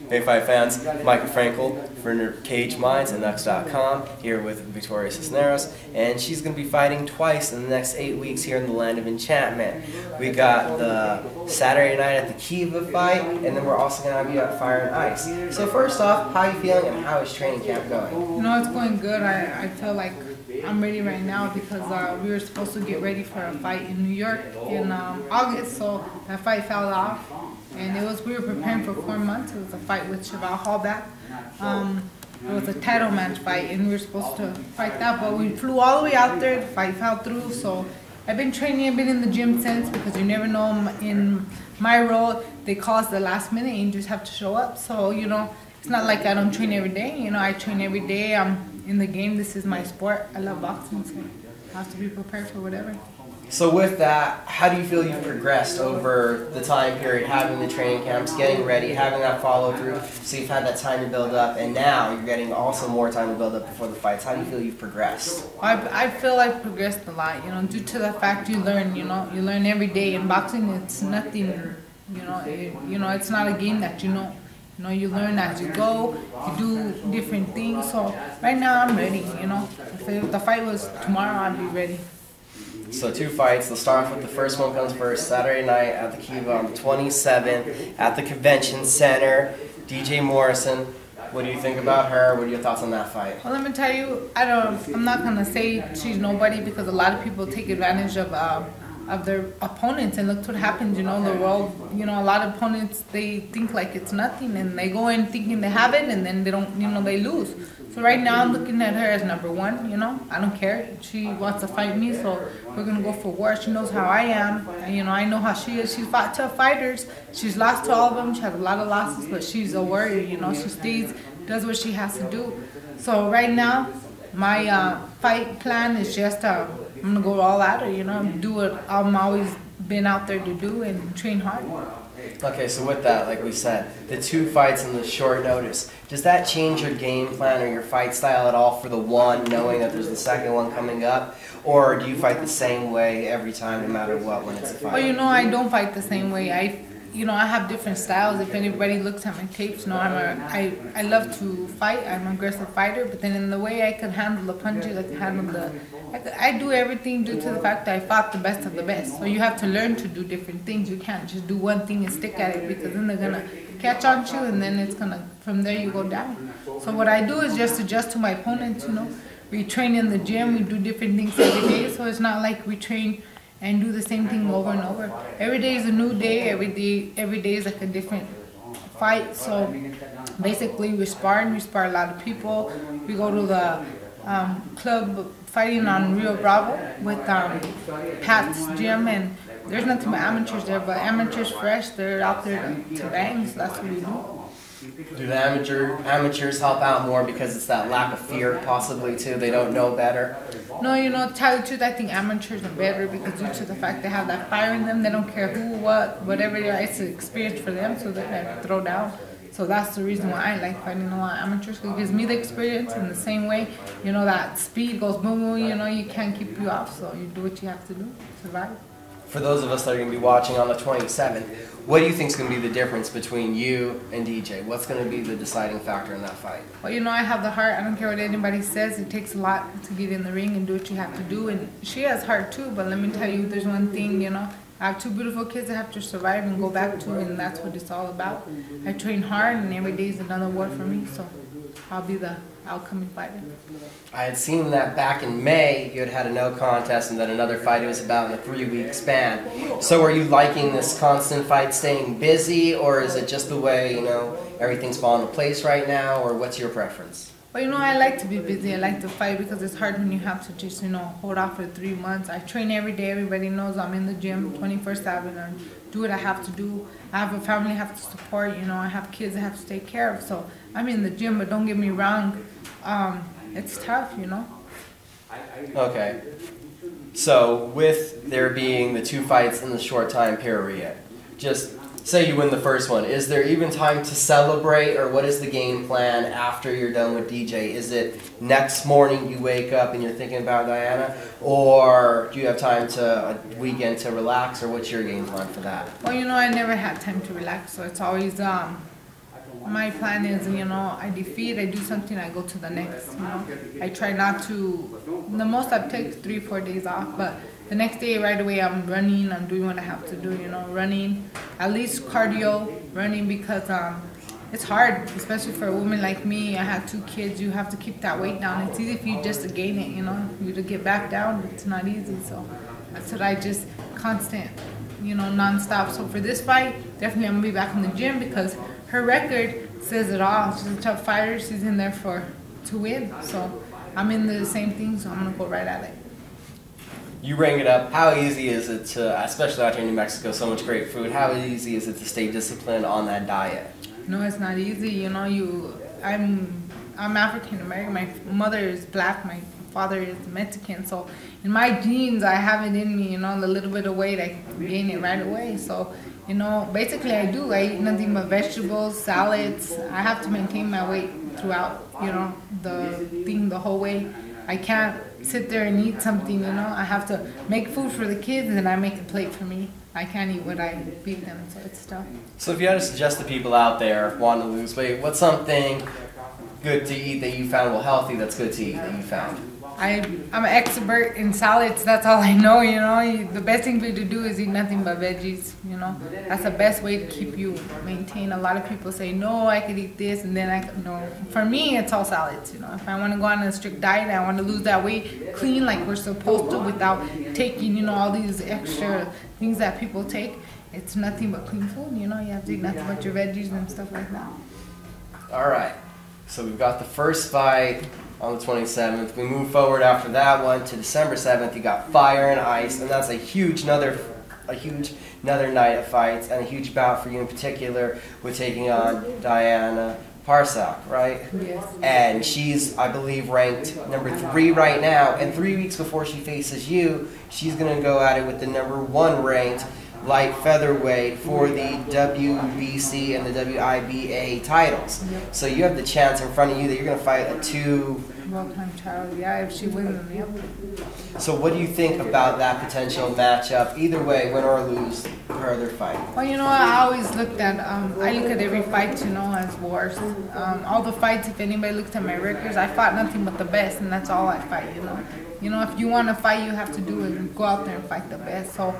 Hey Fight fans, Michael Frankel for Cage Minds and Nux.com here with Victoria Cisneros, and she's going to be fighting twice in the next 8 weeks here in the Land of Enchantment. We got the Saturday night at the Kiva fight, and then we're also going to have you at Fire and Ice. So first off, how are you feeling and how is training camp going? You know, it's going good. I feel like I'm ready right now because we were supposed to get ready for a fight in New York in August, so that fight fell off. And we were preparing for 4 months. It was a fight with Cheval Hallback. It was a title match fight, and we were supposed to fight that, but we flew all the way out there. The fight fell through, so I've been training. I've been in the gym since, because you never know. In my role, they call us the last minute, and you just have to show up. So, you know, it's not like I don't train every day. You know, I train every day. I'm in the game. This is my sport. I love boxing, so I have to be prepared for whatever. So with that, how do you feel you've progressed over the time period, having the training camps, getting ready, having that follow through, so you've had that time to build up, and now you're getting also more time to build up before the fights. How do you feel you've progressed? I feel I've progressed a lot, you know, due to the fact you learn, you learn every day. In boxing, it's nothing, it's not a game that you know. You know, you learn as you go, you do different things. So right now I'm ready, you know. If the fight was tomorrow, I'd be ready. So 2 fights. They'll start off with the first one comes first, Saturday night at the Kiva on the 27th at the Convention Center. DJ Morrision, what do you think about her? What are your thoughts on that fight? Well, let me tell you, I'm not going to say she's nobody, because a lot of people take advantage of their opponents, and look what happens, you know, the world, you know, a lot of opponents, they think like it's nothing, and they go in thinking they have it, and then they don't, you know, they lose. So right now I'm looking at her as #1, you know, I don't care. She wants to fight me, so we're going to go for war. She knows how I am, and, you know, I know how she is. She's fought tough fighters. She's lost to all of them. She has a lot of losses, but she's a warrior, you know. She stays, does what she has to do. So right now, my fight plan is just, I'm going to go all out, you know, do what I'm always been out there to do, and train hard. Okay, so with that, like we said, the 2 fights in the short notice, does that change your game plan or your fight style at all for the one, knowing that there's the second one coming up? Or do you fight the same way every time, no matter what, when it's a fight? Well, you know, I don't fight the same way. I have different styles. If anybody looks at my tapes, you know, I love to fight. I'm an aggressive fighter, but then in the way I can handle the punches, I can handle I do everything due to the fact that I fought the best of the best. So you have to learn to do different things. You can't just do one thing and stick at it, because then they're gonna catch on to you, and then it's gonna, from there you go down. So what I do is just adjust to my opponents, you know. We train in the gym, we do different things every day, so it's not like we train and do the same thing over and over. Every day is a new day, every day is like a different fight. So basically we spar a lot of people. We go to the club fighting on Rio Bravo with Pat's gym, and there's nothing but amateurs there, but amateurs fresh, they're out there to bang, so that's what we do. Do the amateurs help out more because it's that lack of fear, possibly, too? They don't know better? No, you know, to tell you the truth, I think amateurs are better, because due to the fact they have that fire in them, they don't care who, what, whatever it is, it's an experience for them, so they're going to throw down. So that's the reason why I like fighting a lot of amateurs, because it gives me the experience in the same way, you know, that speed goes boom, boom, you know, you can't keep you off, so you do what you have to do, survive. For those of us that are going to be watching on the 27th, what do you think is going to be the difference between you and DJ? What's going to be the deciding factor in that fight? Well, you know, I have the heart. I don't care what anybody says. It takes a lot to get in the ring and do what you have to do. And she has heart too, but let me tell you, there's one thing, you know, I have 2 beautiful kids I have to survive and go back to, and that's what it's all about. I train hard, and every day is another war for me, so I'll be the outcoming fighter. I had seen that back in May, you had a no contest and then another fight. It was about in a 3-week span. So are you liking this constant fight, staying busy, or is it just the way, you know, everything's falling into place right now, or what's your preference? Well, you know, I like to be busy. I like to fight, because it's hard when you have to just, you know, hold off for 3 months. I train every day. Everybody knows I'm in the gym 24/7 and do what I have to do. I have a family I have to support, you know. I have kids I have to take care of. So I'm in the gym, but don't get me wrong, it's tough, you know. Okay. So with there being the 2 fights in the short time period, just say you win the first one, is there even time to celebrate, or what is the game plan after you're done with DJ? Is it next morning you wake up and you're thinking about Diana, or do you have time to a weekend to relax, or what's your game plan for that? Well, you know, I never had time to relax, so it's always my plan is, you know, I defeat, I do something, I go to the next, you know. I try not to, the most I've taken 3-4 days off, but the next day right away I'm running, I'm doing what I have to do, you know, running, at least cardio, running, because it's hard, especially for a woman like me. I have 2 kids, you have to keep that weight down. It's easy for you just to gain it, you know, you to get back down, but it's not easy, so that's what I just constant, you know, non-stop. So for this fight, definitely I'm gonna be back in the gym, because her record says it all. She's a tough fighter, she's in there to win, so I'm in the same thing, so I'm gonna go right at it. You bring it up. How easy is it to, especially out here in New Mexico, so much great food, how easy is it to stay disciplined on that diet? No, it's not easy. You know, I'm African American. My mother is black. My father is Mexican. So in my genes, I have it in me. You know, the little bit of weight, I gain it right away. So, you know, basically I eat nothing but vegetables, salads. I have to maintain my weight throughout, you know, the whole way. I can't sit there and eat something, you know. I have to make food for the kids, and I make a plate for me. I can't eat what I feed them, so it's tough. So if you had to suggest to people out there wanting to lose weight, what's something good to eat that you found, well, healthy that's good to eat that you found? I'm an expert in salads. That's all I know, you know. The best thing for you to do is eat nothing but veggies, you know. That's the best way to keep you maintain. A lot of people say, no, I could eat this, and then no. For me, it's all salads, you know. If I want to go on a strict diet, I want to lose that weight clean like we're supposed to without taking, you know, all these extra things that people take. It's nothing but clean food, you know. You have to eat nothing but your veggies and stuff like that. All right. So we've got the first fight on the 27th. We move forward after that one to December 7th. You got Fire and Ice, and that's a huge another night of fights, and a huge bout for you in particular with taking on Diana Prazak, right? Yes. And she's, I believe, ranked number 3 right now, and 3 weeks before she faces you, she's going to go at it with the number 1 ranked light featherweight for the WBC and the WIBA titles. Yep. So you have the chance in front of you that you're going to fight a 2 Well-time child, yeah, if she wins them, yep. So what do you think about that potential matchup? Either way, win or lose, her other fight. Well, you know, I always looked at, I look at every fight, you know, as wars. All the fights, if anybody looks at my records, I fought nothing but the best, and that's all I fight, you know. You know, if you want to fight, you have to do it and go out there and fight the best. So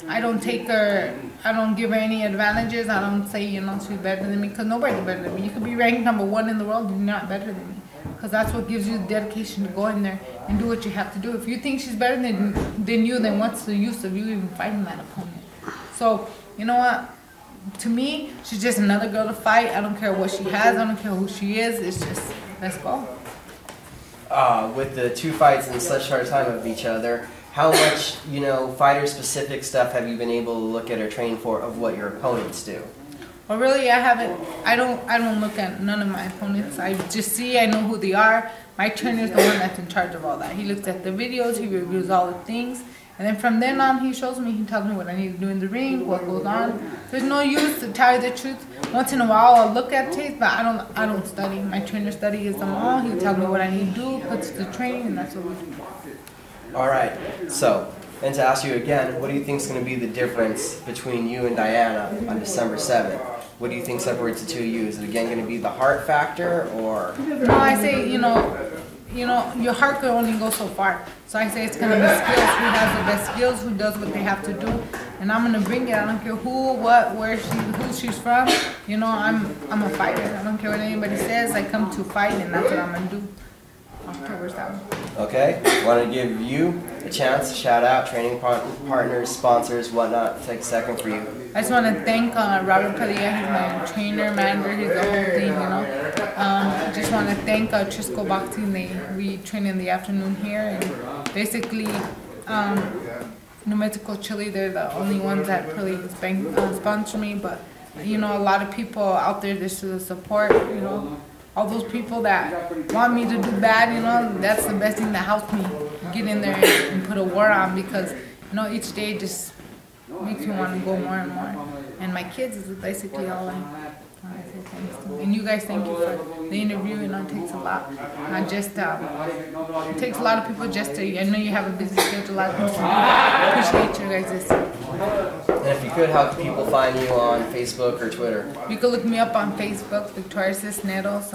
I don't take her, I don't give her any advantages. I don't say, you know, she's better than me, because nobody's better than me. You could be ranked number 1 in the world, and you're not better than me. Because that's what gives you the dedication to go in there and do what you have to do. If you think she's better than you, then what's the use of you even fighting that opponent? So, you know what? To me, she's just another girl to fight. I don't care what she has. I don't care who she is. It's just, let's go. With the 2 fights in such short time of each other, how much, you know, fighter-specific stuff have you been able to look at or train for of what your opponents do? Well, really, I don't look at none of my opponents. I just see, I know who they are. My trainer's the one that's in charge of all that. He looks at the videos, he reviews all the things, and then from then on, he shows me, he tells me what I need to do in the ring, what goes on. There's no use to tell you the truth. Once in a while, I'll look at tapes, but I don't study. My trainer studies them all. He tells me what I need to do, puts the training, and that's what we do. All right. So, and to ask you again, what do you think is going to be the difference between you and Diana on December 7th? What do you think separates the 2 of you? Is it again going to be the heart factor, or? No, I say, you know, your heart can only go so far. So I say it's going to be skills. Who has the best skills? Who does what they have to do? And I'm going to bring it. I don't care who, what, where who she's from. You know, I'm a fighter. I don't care what anybody says. I come to fight, and that's what I'm going to do. October 7th. Okay. I want to give you a chance to shout out training partners, sponsors, whatnot. Take a second for you. I just want to thank Robert Padilla. He's my trainer, manager. He's the whole thing, you know. I just want to thank Trisco Boxing. We train in the afternoon here, and basically New Mexico, Chile, they're the only ones that really sponsor me. But you know, a lot of people out there just to support, you know. All those people that want me to do bad, you know, that's the best thing that helps me get in there and put a war on, because, you know, each day just makes me want to go more and more. And my kids is basically all I say thanks to. And you guys, thank you for the interview. You know, it takes a lot. It takes a lot of people just to, I know you have a busy schedule, a lot of people. Appreciate you guys. And if you could good, how can people find you on Facebook or Twitter? You can look me up on Facebook, Victoria Cisneros,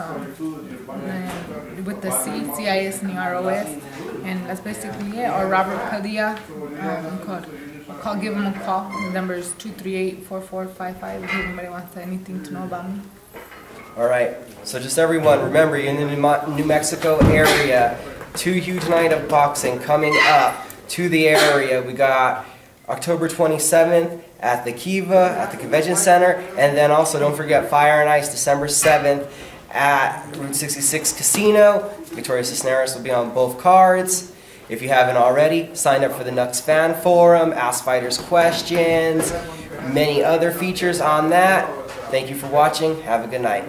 with the Cisneros, and that's basically it. Or Robert Padilla. Give him a call. The number is 238-4455 if anybody wants anything to know about me. All right. So just everyone, remember, you're in the New Mexico area. 2 huge night of boxing coming up to the area. We got October 27th at the Kiva, at the Convention Center, and then also don't forget Fire and Ice, December 7th at Route 66 Casino. Victoria Cisneros will be on both cards. If you haven't already, sign up for the Nux Fan Forum, ask fighters questions, many other features on that. Thank you for watching. Have a good night.